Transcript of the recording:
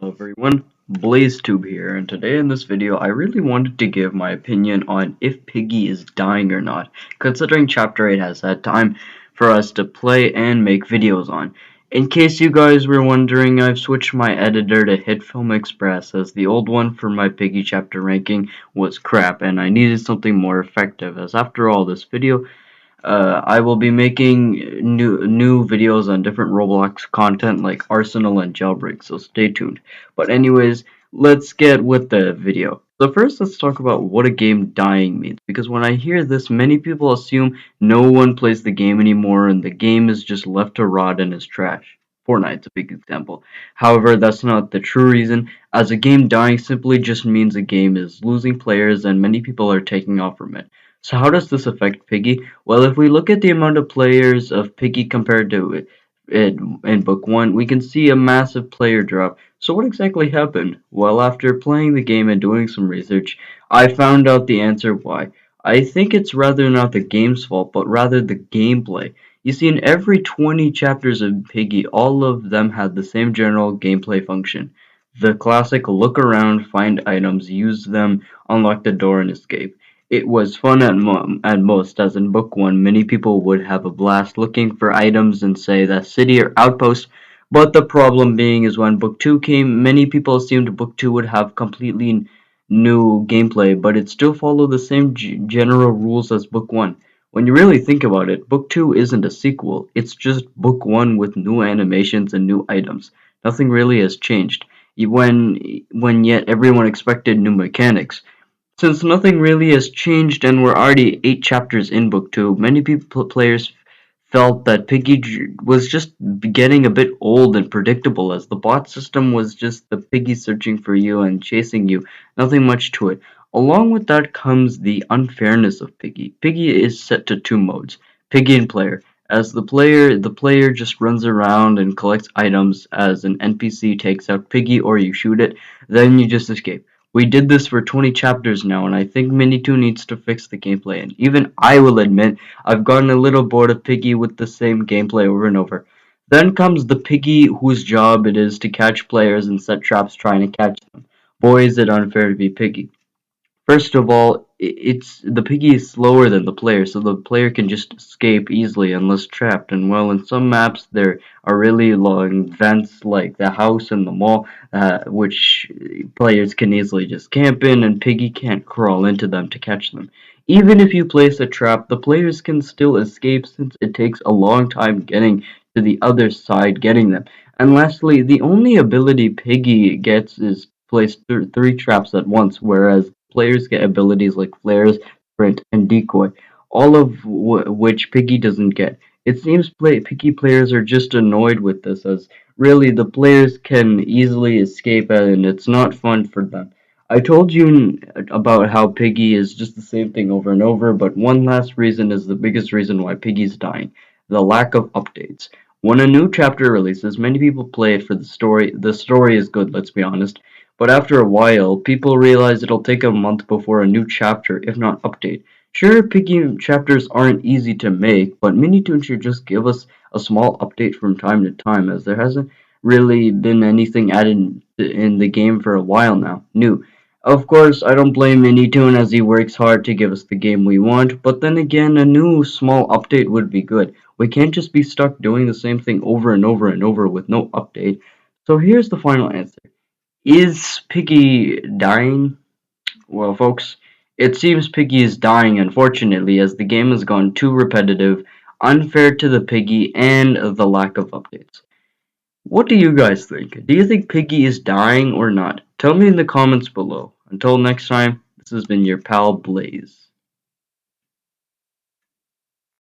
Hello everyone, BlazeTube here, and today in this video I really wanted to give my opinion on if Piggy is dying or not, considering Chapter 8 has had time for us to play and make videos on. In case you guys were wondering, I've switched my editor to HitFilm Express as the old one for my Piggy chapter ranking was crap and I needed something more effective, as after all this video I will be making new videos on different Roblox content like Arsenal and Jailbreak, so stay tuned. But anyways, let's get with the video. So first let's talk about what a game dying means, because when I hear this, many people assume no one plays the game anymore and the game is just left to rot and is trash. Fortnite's a big example. However, that's not the true reason, as a game dying simply just means a game is losing players and many people are taking off from it. So how does this affect Piggy? Well, if we look at the amount of players of Piggy compared to it in Book 1, we can see a massive player drop. So what exactly happened? Well, after playing the game and doing some research, I found out the answer why. I think it's rather not the game's fault, but rather the gameplay. You see, in every 20 chapters of Piggy, all of them had the same general gameplay function. The classic look around, find items, use them, unlock the door, and escape. It was fun at most, as in Book 1 many people would have a blast looking for items in, say, the city or outpost, but the problem being is when Book 2 came, many people assumed Book 2 would have completely new gameplay, but it still followed the same general rules as Book 1. When you really think about it, Book 2 isn't a sequel, it's just Book 1 with new animations and new items. Nothing really has changed, when yet everyone expected new mechanics. Since nothing really has changed and we're already 8 chapters in Book 2, many players felt that Piggy was just getting a bit old and predictable, as the bot system was just the piggy searching for you and chasing you, nothing much to it. Along with that comes the unfairness of Piggy. Piggy is set to two modes, Piggy and player. As the player just runs around and collects items as an NPC takes out Piggy or you shoot it, then you just escape. We did this for 20 chapters now, and I think Mini2 needs to fix the gameplay, and even I will admit I've gotten a little bored of Piggy with the same gameplay over and over. Then comes the Piggy whose job it is to catch players and set traps trying to catch them. Boy, is it unfair to be Piggy. First of all, it's the piggy is slower than the player, so the player can just escape easily unless trapped. And well, in some maps there are really long vents like the house and the mall, which players can easily just camp in, and piggy can't crawl into them to catch them. Even if you place a trap, the players can still escape since it takes a long time getting to the other side, getting them. And lastly, the only ability Piggy gets is place three traps at once, whereas players get abilities like flares, sprint, and decoy, all of which Piggy doesn't get. It seems Piggy players are just annoyed with this, as really the players can easily escape and it's not fun for them. I told you about how Piggy is just the same thing over and over, but one last reason is the biggest reason why Piggy's dying, the lack of updates. When a new chapter releases, many people play it for the story. The story is good, let's be honest, but after a while, people realize it'll take a month before a new chapter, if not update. Sure, Piggy chapters aren't easy to make, but Minitoon should just give us a small update from time to time, as there hasn't really been anything added in the game for a while now. New. Of course, I don't blame Minitoon as he works hard to give us the game we want, but then again, a new small update would be good. We can't just be stuck doing the same thing over and over and over with no update. So here's the final answer. Is Piggy dying? Well, folks, it seems Piggy is dying, unfortunately, as the game has gone too repetitive, unfair to the Piggy, and the lack of updates. What do you guys think? Do you think Piggy is dying or not? Tell me in the comments below. Until next time, this has been your pal Blaze.